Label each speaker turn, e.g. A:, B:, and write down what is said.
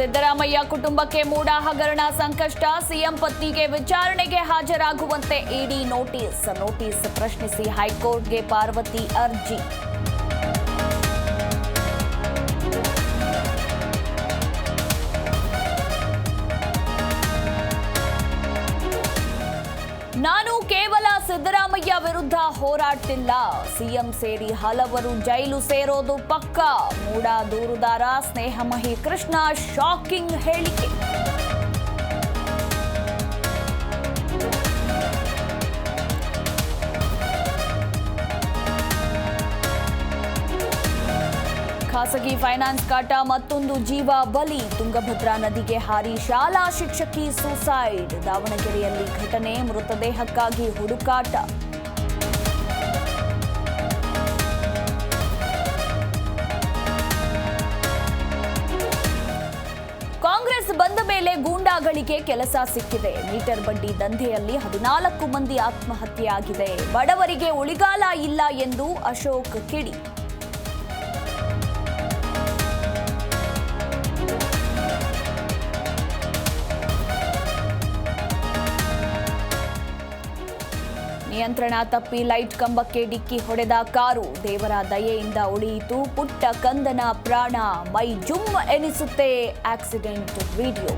A: ಸಿದ್ದರಾಮಯ್ಯ ಕುಟುಂಬಕ್ಕೆ ಮೂಡ ಹಗರಣ ಸಂಕಷ್ಟ. ಸಿಎಂ ಪತ್ನಿಗೆ ವಿಚಾರಣೆಗೆ ಹಾಜರಾಗುವಂತೆ ಇಡಿ ನೋಟಿಸ್ ಪ್ರಶ್ನಿಸಿ ಹೈಕೋರ್ಟ್ಗೆ ಪಾರ್ವತಿ ಅರ್ಜಿ. ನಾನು ಕೇವಲ ಸಿದ್ದರಾಮಯ್ಯ ವಿರುದ್ಧ ಹೋರಾಡ್ತಿಲ್ಲ, ಸಿಎಂ ಸೇರಿ ಹಲವರು ಜೈಲು ಸೇರೋದು ಪಕ್ಕಾ. ಮೂಡ ದೂರುದಾರ ಸ್ನೇಹಮಹಿ ಕೃಷ್ಣ ಶಾಕಿಂಗ್ ಹೇಳಿಕೆ. ಖಾಸಗಿ ಫೈನಾನ್ಸ್ ಕಾಟ ಮತ್ತೊಂದು ಜೀವ ಬಲಿ. ತುಂಗಭದ್ರಾ ನದಿಗೆ ಹಾರಿ ಶಾಲಾ ಶಿಕ್ಷಕಿ ಸೂಸೈಡ್. ದಾವಣಗೆರೆಯಲ್ಲಿ ಘಟನೆ, ಮೃತದೇಹಕ್ಕಾಗಿ ಹುಡುಕಾಟ. ಕಾಂಗ್ರೆಸ್ ಬಂದ ಮೇಲೆ ಗೂಂಡಾಗಳಿಗೆ ಕೆಲಸ ಸಿಕ್ಕಿದೆ. ಮೀಟರ್ ಬಡ್ಡಿ ದಂಧೆಯಲ್ಲಿ 14 ಮಂದಿ ಆತ್ಮಹತ್ಯೆಯಾಗಿದೆ. ಬಡವರಿಗೆ ಉಳಿಗಾಲ ಇಲ್ಲ ಎಂದು ಅಶೋಕ್ ಕಿಡಿ. ನಿಯಂತ್ರಣ ತಪ್ಪಿ ಲೈಟ್ ಕಂಬಕ್ಕೆ ಡಿಕ್ಕಿ ಹೊಡೆದ ಕಾರು. ದೇವರ ದಯೆಯಿಂದ ಉಳಿಯಿತು ಪುಟ್ಟ ಕಂದನ ಪ್ರಾಣ. ಮೈ ಜುಮ್ ಎನಿಸುತ್ತೆ ಆಕ್ಸಿಡೆಂಟ್ ವಿಡಿಯೋ.